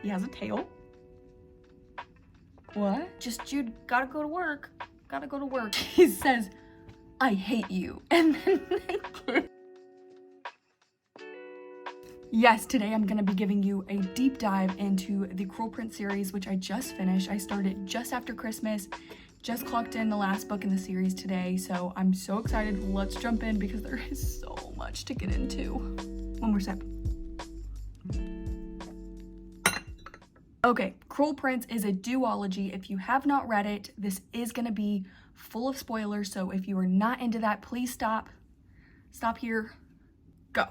He has a tail. What? Just Jude, gotta go to work. Gotta go to work. He says, I hate you. And then they kiss. Yes, today I'm gonna be giving you a deep dive into the Cruel Prince series, which I just finished. I started just after Christmas, just clocked in the last book in the series today, so I'm so excited. Let's jump in because there is so much to get into. One more sip. Okay, Cruel Prince is a duology. If you have not read it, this is gonna be full of spoilers, so if you are not into that, please stop here, go.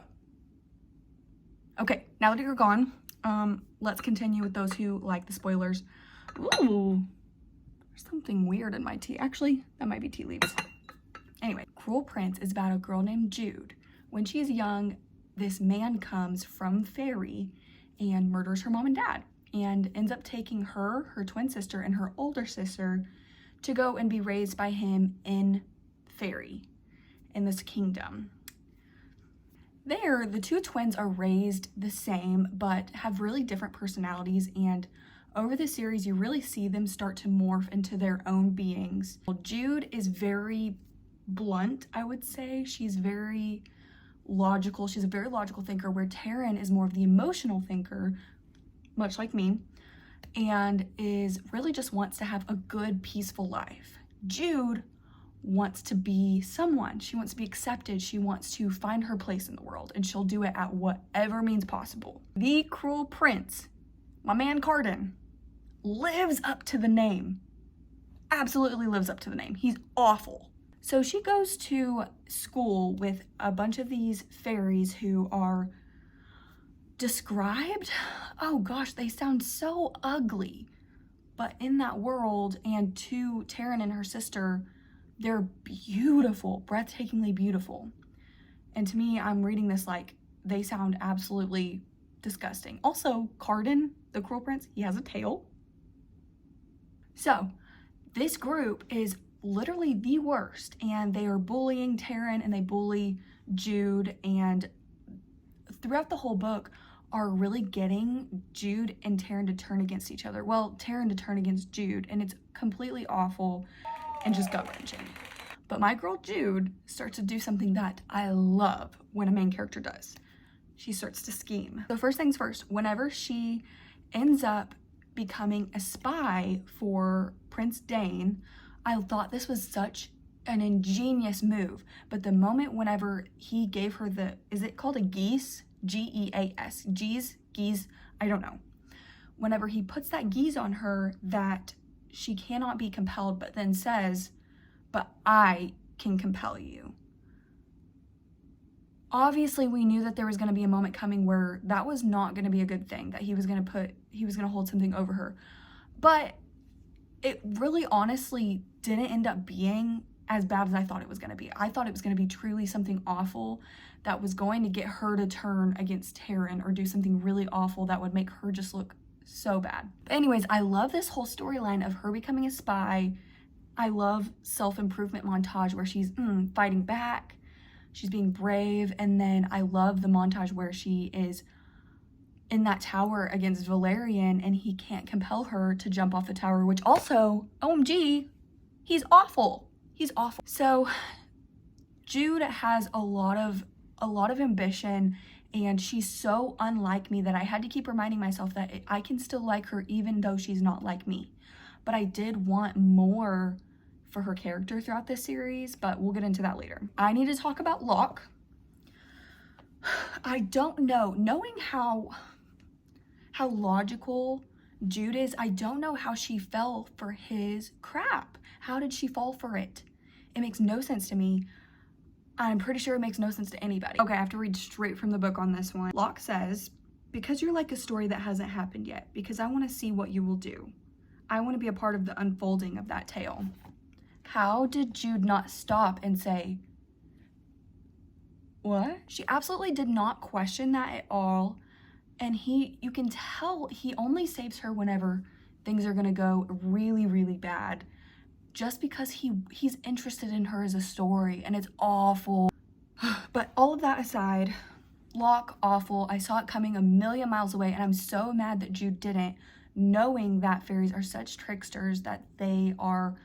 Okay, now that you're gone, let's continue with those who like the spoilers. Ooh, there's something weird in my tea. Actually, that might be tea leaves. Anyway, Cruel Prince is about a girl named Jude. When she's young, this man comes from Fairy and murders her mom and dad and ends up taking her, her twin sister, and her older sister to go and be raised by him in Fairy, in this kingdom. There, the two twins are raised the same, but have really different personalities, and over the series, you really see them start to morph into their own beings. Jude is very blunt, I would say. She's very logical. She's a very logical thinker, where Taryn is more of the emotional thinker, much like me, and is really just wants to have a good, peaceful life. Jude wants to be someone. She wants to be accepted. She wants to find her place in the world, and she'll do it at whatever means possible. The Cruel Prince, my man Cardan, lives up to the name. Absolutely lives up to the name. He's awful. So she goes to school with a bunch of these fairies who are described, oh gosh, they sound so ugly. But in that world, and to Taryn and her sister, they're beautiful, breathtakingly beautiful. And to me, I'm reading this like they sound absolutely disgusting. Also, Cardan, the Cruel Prince, he has a tail. So this group is literally the worst, and they are bullying Taryn and they bully Jude, and throughout the whole book are really getting Jude and Taryn to turn against each other. Well, Taryn to turn against Jude, and it's completely awful and just gut-wrenching. But my girl Jude starts to do something that I love when a main character does. She starts to scheme. So first things first, whenever she ends up becoming a spy for Prince Dane, I thought this was such an ingenious move. But the moment whenever he gave her the, is it called a geas? G-E-A-S, geas, I don't know. Whenever he puts that geas on her, that she cannot be compelled, but then says, but I can compel you. Obviously, we knew that there was going to be a moment coming where that was not going to be a good thing, that he was going to hold something over her. But it really honestly didn't end up being as bad as I thought it was going to be. I thought it was going to be truly something awful that was going to get her to turn against Taryn or do something really awful that would make her just look so bad. But anyways, I love this whole storyline of her becoming a spy. I love self-improvement montage where she's fighting back. She's being brave. And then I love the montage where she is in that tower against Valerian and he can't compel her to jump off the tower, which also, OMG, he's awful. He's awful. So Jude has a lot of ambition, and she's so unlike me that I had to keep reminding myself that I can still like her even though she's not like me. But I did want more for her character throughout this series, but we'll get into that later. I need to talk about Locke. I don't know, knowing how logical Jude is, I don't know how she fell for his crap. How did she fall for it? It makes no sense to me. I'm pretty sure it makes no sense to anybody. Okay, I have to read straight from the book on this one. Locke says, because you're like a story that hasn't happened yet, because I want to see what you will do. I want to be a part of the unfolding of that tale. How did Jude not stop and say, what? She absolutely did not question that at all. And you can tell he only saves her whenever things are gonna go really, really bad. Just because he's interested in her as a story, and it's awful. But all of that aside, block awful. I saw it coming a million miles away, and I'm so mad that Jude didn't, knowing that fairies are such tricksters that they are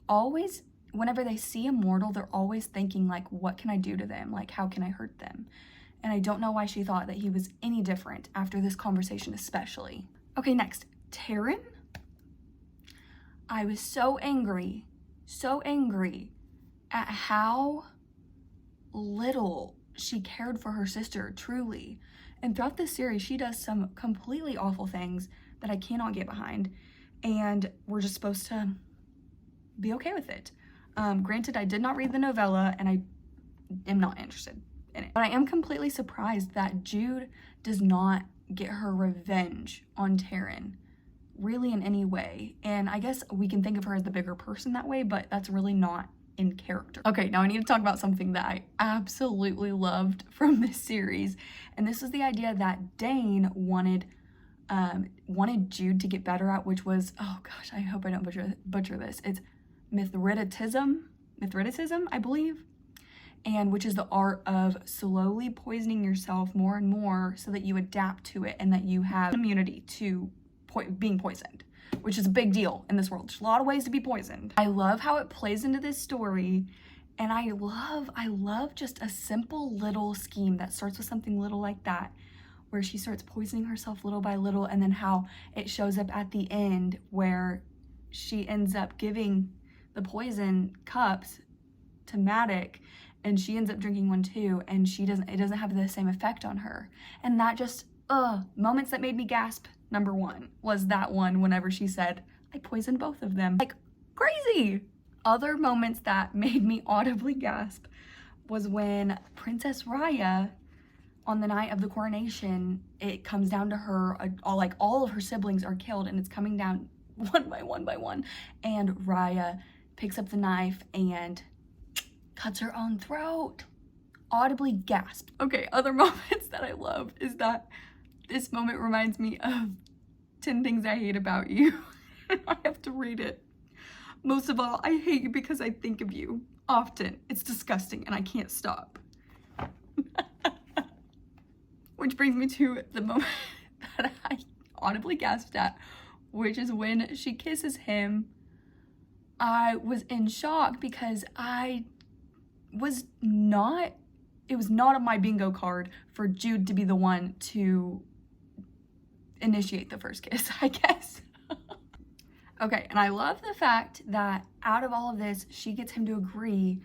always, whenever they see a mortal, they're always thinking like, what can I do to them? Like, how can I hurt them? And I don't know why she thought that he was any different after this conversation especially. Okay, next, Taryn. I was so angry at how little she cared for her sister, truly. And throughout this series, she does some completely awful things that I cannot get behind, and we're just supposed to be okay with it. Granted, I did not read the novella, and I am not interested in it. But I am completely surprised that Jude does not get her revenge on Taryn, really in any way. And I guess we can think of her as the bigger person that way, but that's really not in character. Okay, now I need to talk about something that I absolutely loved from this series, and this was the idea that Dane wanted Jude to get better at, which was, oh gosh, I hope I don't butcher this. It's Mithridatism, I believe, and which is the art of slowly poisoning yourself more and more so that you adapt to it and that you have immunity to being poisoned, which is a big deal in this world. There's a lot of ways to be poisoned. I love how it plays into this story, and I love just a simple little scheme that starts with something little like that, where she starts poisoning herself little by little, and then how it shows up at the end where she ends up giving the poison cups to Madoc, and she ends up drinking one too, and it doesn't have the same effect on her. And that just, moments that made me gasp. Number one was that one whenever she said, I poisoned both of them. Like, crazy! Other moments that made me audibly gasp was when Princess Raya, on the night of the coronation, it comes down to her, all of her siblings are killed, and it's coming down one by one, and Raya picks up the knife and cuts her own throat. Audibly gasped. Okay, other moments that I loved is that this moment reminds me of 10 Things I Hate About You. I have to read it. Most of all, I hate you because I think of you often. It's disgusting and I can't stop. Which brings me to the moment that I audibly gasped at, which is when she kisses him. I was in shock because it was not on my bingo card for Jude to be the one to initiate the first kiss, I guess. Okay, and I love the fact that out of all of this, she gets him to agree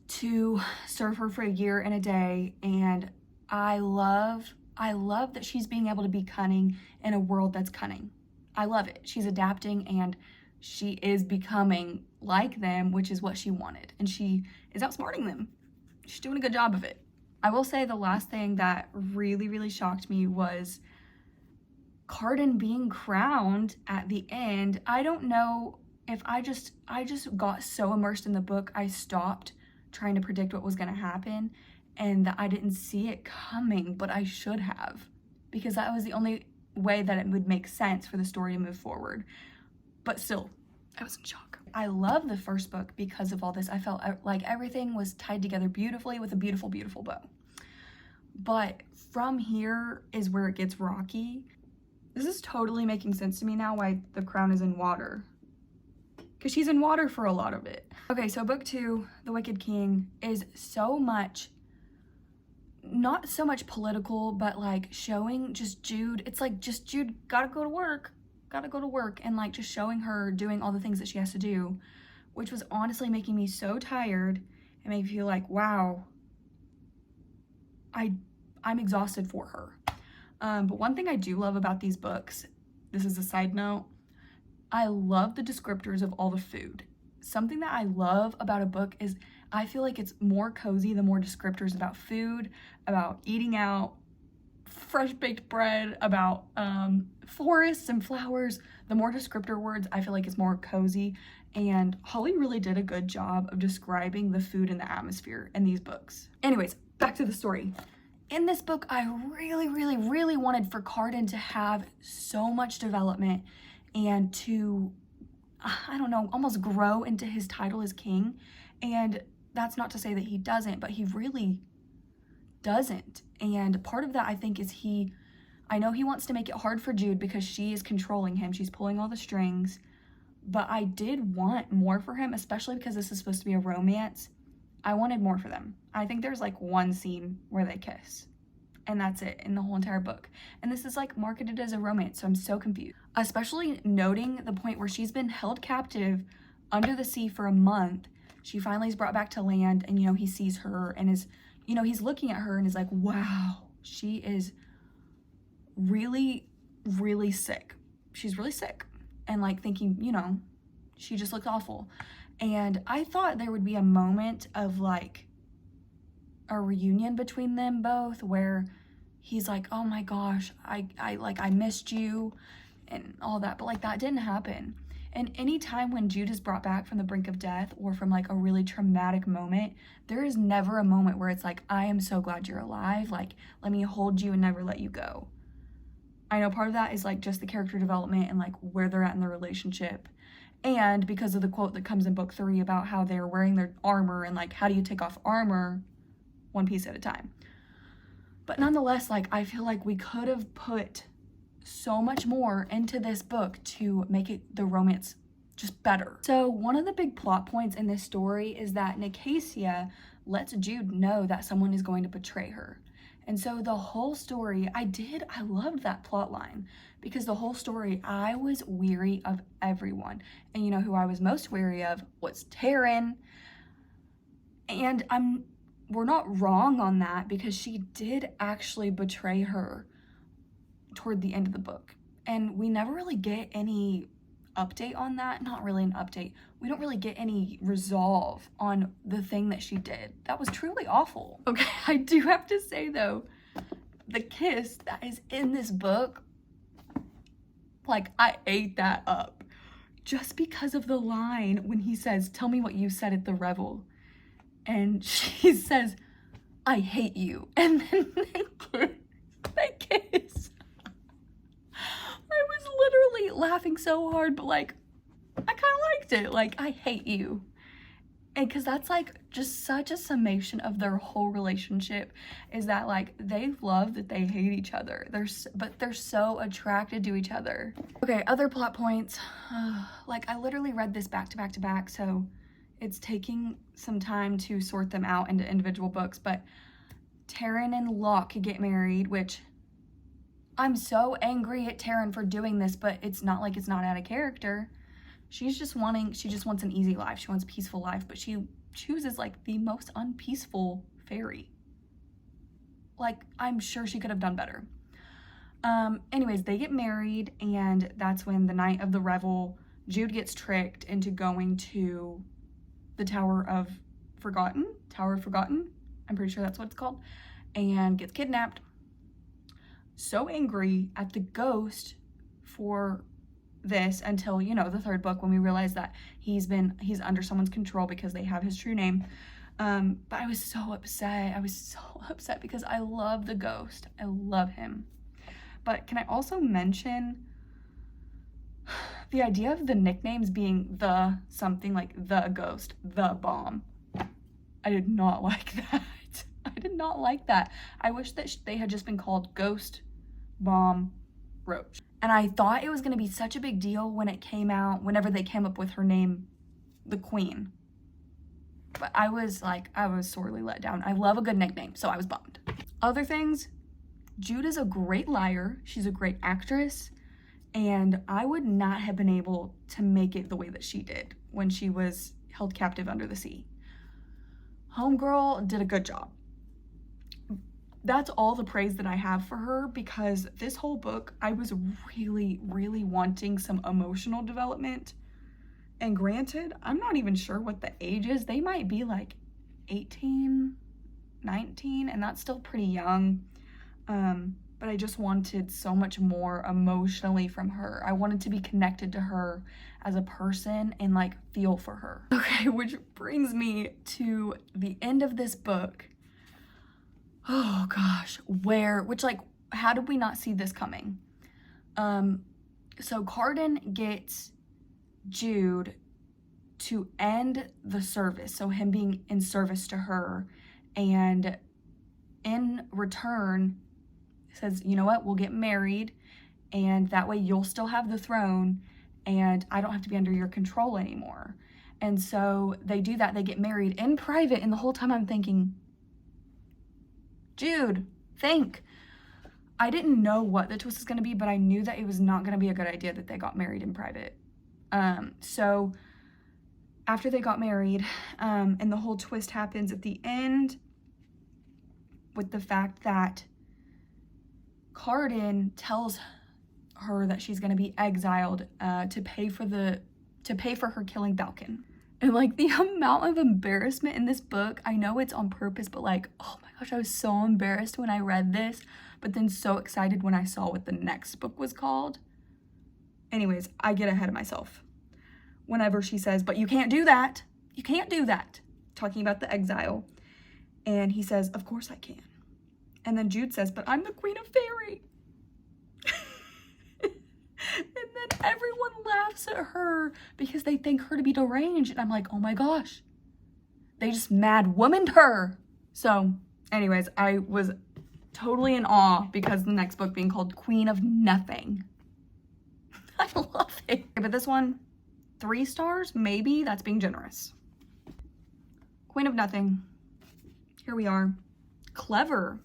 to serve her for a year and a day, and I love that she's being able to be cunning in a world that's cunning. I love it. She's adapting, and she is becoming like them, which is what she wanted, and she is outsmarting them. She's doing a good job of it. I will say the last thing that really, really shocked me was Cardan being crowned at the end. I don't know if I just got so immersed in the book, I stopped trying to predict what was going to happen, and that I didn't see it coming, but I should have, because that was the only way that it would make sense for the story to move forward. But still, I was in shock. I love the first book because of all this. I felt like everything was tied together beautifully with a beautiful, beautiful bow. But from here is where it gets rocky. This is totally making sense to me now why the crown is in water. Because she's in water for a lot of it. Okay, so book 2, The Wicked King, is so much, not so much political, but like showing just Jude. It's like just Jude gotta go to work, and like just showing her doing all the things that she has to do, which was honestly making me so tired and made me feel like, wow, I'm exhausted for her. But one thing I do love about these books, this is a side note, I love the descriptors of all the food. Something that I love about a book is I feel like it's more cozy the more descriptors about food, about eating out, fresh baked bread, about forests and flowers. The more descriptor words, I feel like it's more cozy. And Holly really did a good job of describing the food and the atmosphere in these books. Anyways, back to the story. In this book, I really, really, really wanted for Cardan to have so much development and to, I don't know, almost grow into his title as king. And that's not to say that he doesn't, but he really doesn't. And part of that, I think, is I know he wants to make it hard for Jude because she is controlling him. She's pulling all the strings. But I did want more for him, especially because this is supposed to be a romance. I wanted more for them. I think there's like one scene where they kiss. And that's it in the whole entire book. And this is like marketed as a romance, so I'm so confused. Especially noting the point where she's been held captive under the sea for a month. She finally is brought back to land, and, you know, he sees her and is, you know, he's looking at her and is like, wow, she is really, really sick. She's really sick. And like thinking, you know, she just looks awful. And I thought there would be a moment of like a reunion between them both where he's like, oh my gosh, I missed you and all that. But like that didn't happen. And anytime when Jude is brought back from the brink of death or from like a really traumatic moment, there is never a moment where it's like, I am so glad you're alive. Like, let me hold you and never let you go. I know part of that is like just the character development and like where they're at in their relationship. And because of the quote that comes in book 3 about how they're wearing their armor and like, how do you take off armor one piece at a time? But nonetheless, like, I feel like we could have put so much more into this book to make it the romance just better. So one of the big plot points in this story is that Nicasia lets Jude know that someone is going to betray her. And so the whole story, I loved that plot line, because the whole story, I was weary of everyone. And you know who I was most weary of was Taryn. And we're not wrong on that, because she did actually betray her toward the end of the book. And we never really get any update on that. Not really an update. We don't really get any resolve on the thing that she did. That was truly awful. Okay, I do have to say though, the kiss that is in this book, like, I ate that up. Just because of the line when he says, tell me what you said at the revel. And she says, I hate you. And then they kiss. I was literally laughing so hard, but like, I kind of liked it. Like, I hate you. And because that's like just such a summation of their whole relationship, is that like they love that they hate each other. But they're so attracted to each other. Okay, other plot points. Like, I literally read this back to back to back, so it's taking some time to sort them out into individual books. But Taryn and Locke get married, which I'm so angry at Taryn for doing this, but it's not like it's not out of character. She just wants an easy life. She wants a peaceful life, but she chooses like the most unpeaceful fairy. Like, I'm sure she could have done better. Anyways, they get married, and that's when the night of the revel, Jude gets tricked into going to the Tower of Forgotten. I'm pretty sure that's what it's called. And gets kidnapped. So angry at the ghost for this until, you know, the third book, when we realize that he's under someone's control because they have his true name. But I was so upset because I love the ghost. I love him. But can I also mention the idea of the nicknames being the something, like the ghost, the bomb? I did not like that. I did not like that. I wish that they had just been called Ghost, Bomb, Roach. And I thought it was going to be such a big deal when it came out, whenever they came up with her name, the Queen. But I was sorely let down. I love a good nickname, so I was bummed. Other things, Jude is a great liar. She's a great actress. And I would not have been able to make it the way that she did when she was held captive under the sea. Homegirl did a good job. That's all the praise that I have for her, because this whole book, I was really, really wanting some emotional development. And granted, I'm not even sure what the age is. They might be like 18, 19, and that's still pretty young. But I just wanted so much more emotionally from her. I wanted to be connected to her as a person and like feel for her. Okay, which brings me to the end of this book. Oh gosh, how did we not see this coming? So Cardan gets Jude to end the service, so him being in service to her and in return says, you know what, we'll get married, and that way you'll still have the throne, and I don't have to be under your control anymore. And so they do that. They get married in private, and the whole time I'm thinking, Jude, think. I didn't know what the twist was going to be, but I knew that it was not going to be a good idea that they got married in private. So after they got married, and the whole twist happens at the end with the fact that Cardan tells her that she's going to be exiled to pay for her killing Falcon. And like the amount of embarrassment in this book, I know it's on purpose, but like, oh my gosh, I was so embarrassed when I read this, but then so excited when I saw what the next book was called. Anyways, I get ahead of myself. Whenever she says, but you can't do that. You can't do that. Talking about the exile. And he says, of course I can. And then Jude says, but I'm the Queen of Fairy. And then everyone laughs at her because they think her to be deranged. And I'm like, oh my gosh. They just mad womaned her. So anyways, I was totally in awe because the next book being called Queen of Nothing. I love it. But this one, 3 stars, maybe. That's being generous. Queen of Nothing. Here we are. Clever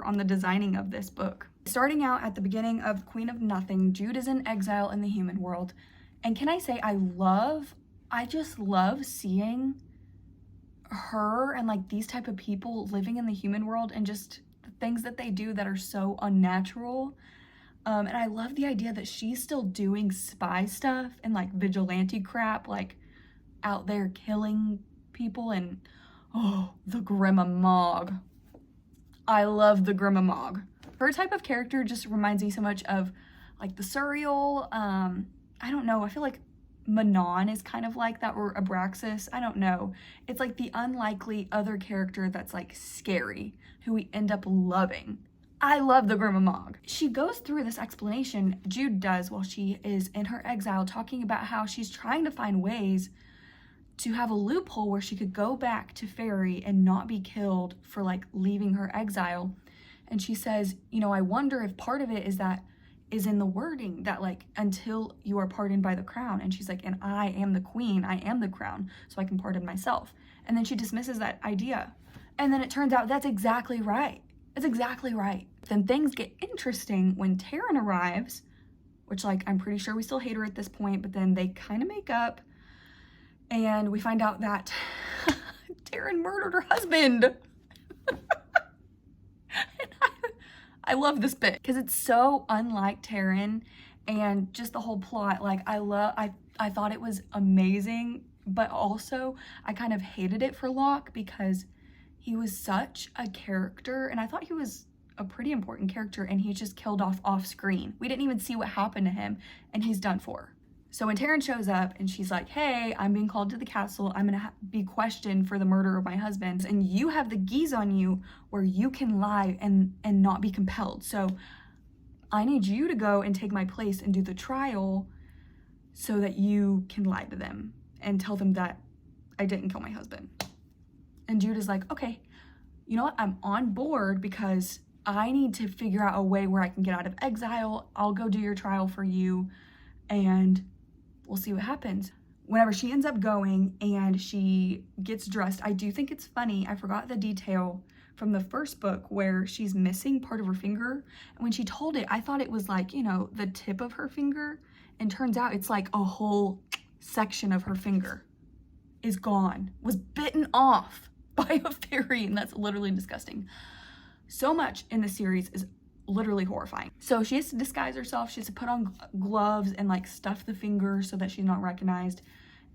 on the designing of this book. Starting out at the beginning of Queen of Nothing, Jude is in exile in the human world. And can I say, I just love seeing her and like these type of people living in the human world and just the things that they do that are so unnatural. And I love the idea that she's still doing spy stuff and like vigilante crap, like out there killing people. And oh, the Grima Mog. I love the Grima Mog. Her type of character just reminds me so much of like the Suriel. I don't know. I feel like Manon is kind of like that, or Abraxas. I don't know. It's like the unlikely other character that's like scary, who we end up loving. I love the Grima Mog. She goes through this explanation, Jude does, while she is in her exile, talking about how she's trying to find ways to have a loophole where she could go back to Fairy and not be killed for like leaving her exile. And she says, you know, I wonder if part of it is in the wording that like, until you are pardoned by the crown. And she's like, and I am the queen, I am the crown, so I can pardon myself. And then she dismisses that idea. And then it turns out that's exactly right. It's exactly right. Then things get interesting when Taryn arrives, which like, I'm pretty sure we still hate her at this point, but then they kind of make up. And we find out that Taryn murdered her husband. I love this bit because it's so unlike Taryn, and just the whole plot. Like I thought it was amazing, but also I kind of hated it for Locke because he was such a character, and I thought he was a pretty important character, and he's just killed off screen. We didn't even see what happened to him, and he's done for. So when Taryn shows up and she's like, hey, I'm being called to the castle. I'm gonna be questioned for the murder of my husband. And you have the geese on you where you can lie and not be compelled. So I need you to go and take my place and do the trial so that you can lie to them and tell them that I didn't kill my husband. And Jude is like, okay, you know what? I'm on board because I need to figure out a way where I can get out of exile. I'll go do your trial for you, and we'll see what happens. Whenever she ends up going and she gets dressed, I do think it's funny. I forgot the detail from the first book where she's missing part of her finger. And when she told it, I thought it was like, you know, the tip of her finger. And turns out it's like a whole section of her finger is gone, was bitten off by a fairy. And that's literally disgusting. So much in the series is literally horrifying. So she has to disguise herself. She has to put on gloves and like stuff the finger so that she's not recognized,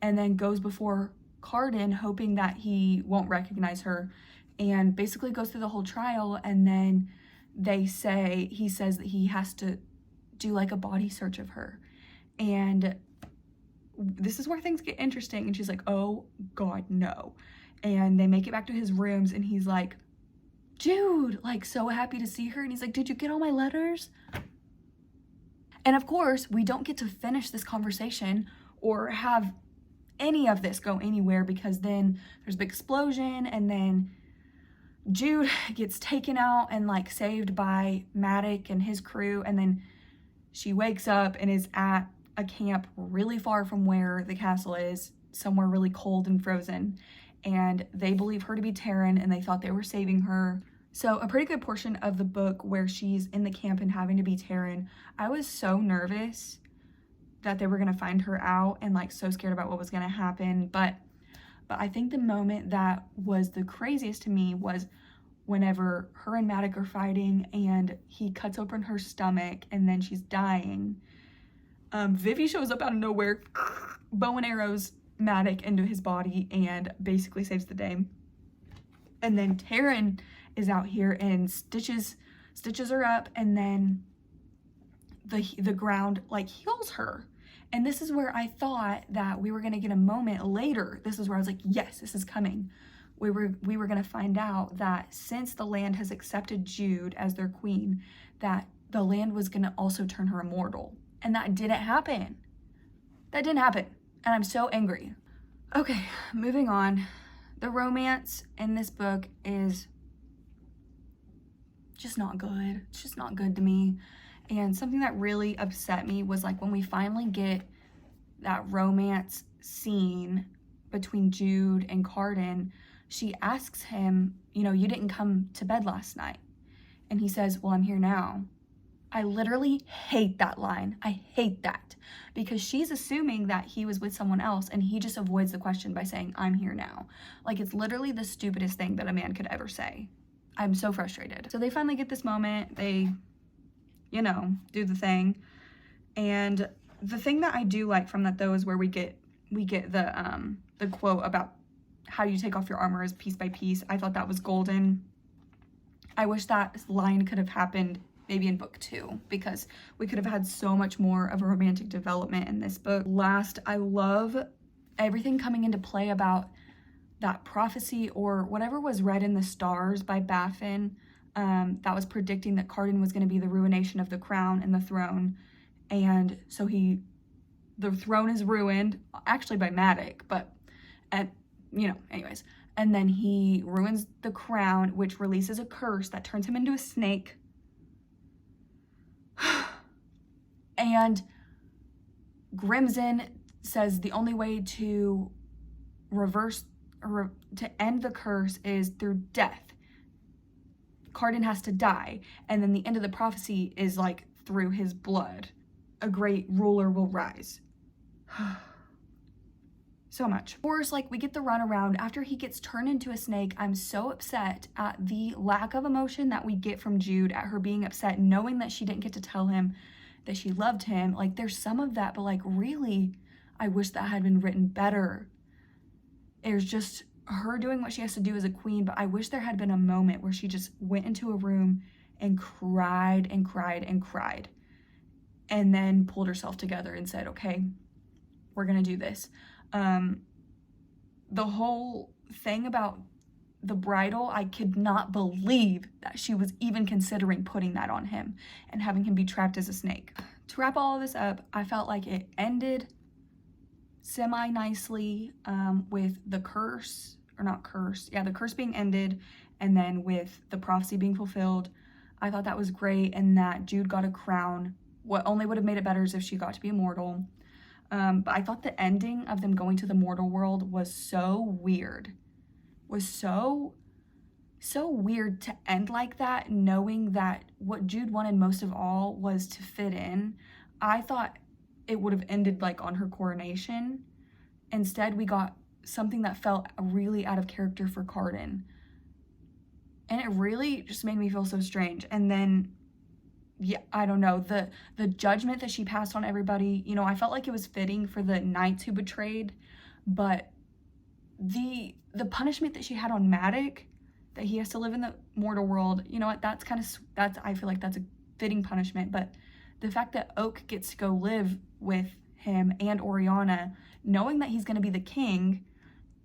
and then goes before Cardan hoping that he won't recognize her, and basically goes through the whole trial. And then he says that he has to do like a body search of her, and this is where things get interesting. And she's like, oh God, no. And they make it back to his rooms, and he's like, Jude, like so happy to see her. And he's like, did you get all my letters? And of course, we don't get to finish this conversation or have any of this go anywhere, because then there's a big explosion, and then Jude gets taken out and like saved by Maddox and his crew, and then she wakes up and is at a camp really far from where the castle is, somewhere really cold and frozen, and they believe her to be Taryn and they thought they were saving her. So a pretty good portion of the book where she's in the camp and having to be Taryn, I was so nervous that they were going to find her out and like so scared about what was going to happen. But I think the moment that was the craziest to me was whenever her and Maddox are fighting and he cuts open her stomach and then she's dying. Vivi shows up out of nowhere, bow and arrows Maddox into his body and basically saves the day. And then Taryn is out here and stitches her up, and then the ground like heals her. And this is where I thought that we were going to get a moment later. This is where I was like, yes, this is coming. We were going to find out that since the land has accepted Jude as their queen, that the land was going to also turn her immortal. And that didn't happen. That didn't happen. And I'm so angry. Okay, moving on. The romance in this book is just not good. It's just not good to me. And something that really upset me was like when we finally get that romance scene between Jude and Cardan, she asks him, you know, you didn't come to bed last night. And he says, well, I'm here now. I literally hate that line. I hate that because she's assuming that he was with someone else and he just avoids the question by saying, I'm here now. Like, it's literally the stupidest thing that a man could ever say. I'm so frustrated. So they finally get this moment. They, you know, do the thing. And the thing that I do like from that though is where we get the quote about how you take off your armor is piece by piece. I thought that was golden. I wish that line could have happened maybe in book 2, because we could have had so much more of a romantic development in this book. Last, I love everything coming into play about that prophecy or whatever was read in the stars by Baffin, that was predicting that Cardan was going to be the ruination of the crown and the throne. And so the throne is ruined, actually by Maddox, but anyways. And then he ruins the crown, which releases a curse that turns him into a snake. And Grimson says the only way to to end the curse is through death. Cardan has to die, and then the end of the prophecy is like through his blood. A great ruler will rise. So much. Of course, like, we get the runaround after he gets turned into a snake. I'm so upset at the lack of emotion that we get from Jude, at her being upset knowing that she didn't get to tell him that she loved him. Like, there's some of that, but like, really, I wish that had been written better. There's just her doing what she has to do as a queen, but I wish there had been a moment where she just went into a room and cried and cried and cried, and then pulled herself together and said, okay, we're gonna do this. The whole thing about the bridle, I could not believe that she was even considering putting that on him and having him be trapped as a snake. To wrap all of this up, I felt like it ended semi-nicely with the curse, or not curse, yeah, the curse being ended, and then with the prophecy being fulfilled. I thought that was great, and that Jude got a crown. What only would have made it better is if she got to be immortal. But I thought the ending of them going to the mortal world was so weird. Was so weird to end like that, knowing that what Jude wanted most of all was to fit in. I thought it would have ended like on her coronation. Instead, we got something that felt really out of character for Cardan. And it really just made me feel so strange. And then, yeah, I don't know, the judgment that she passed on everybody, you know, I felt like it was fitting for the knights who betrayed, but the punishment that she had on Maddox, that he has to live in the mortal world, you know what, I feel like that's a fitting punishment. But the fact that Oak gets to go live with him and Oriana, knowing that he's going to be the king,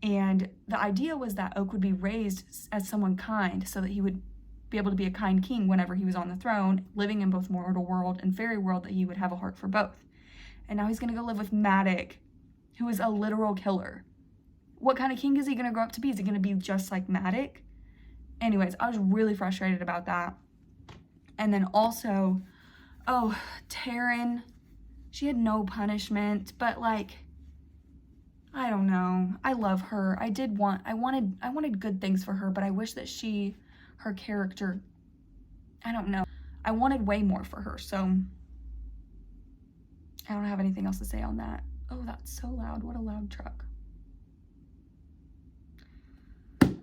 and the idea was that Oak would be raised as someone kind so that he would be able to be a kind king whenever he was on the throne, living in both mortal world and fairy world, that he would have a heart for both. And now he's going to go live with Maddox, who is a literal killer. What kind of king is he going to grow up to be? Is he going to be just like Maddox? Anyways, I was really frustrated about that. And then also, oh, Taryn, she had no punishment, but like, I don't know. I love her. I wanted good things for her, but I wish that her character, I don't know. I wanted way more for her, so I don't have anything else to say on that. Oh, that's so loud. What a loud truck.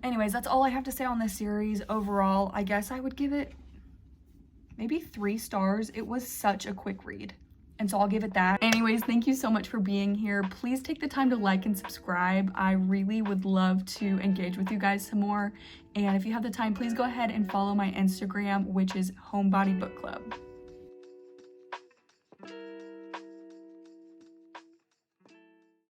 Anyways, that's all I have to say on this series. Overall, I guess I would give it maybe 3 stars. It was such a quick read, and so I'll give it that. Anyways, thank you so much for being here. Please take the time to like and subscribe. I really would love to engage with you guys some more. And if you have the time, please go ahead and follow my Instagram, which is Homebody Book Club.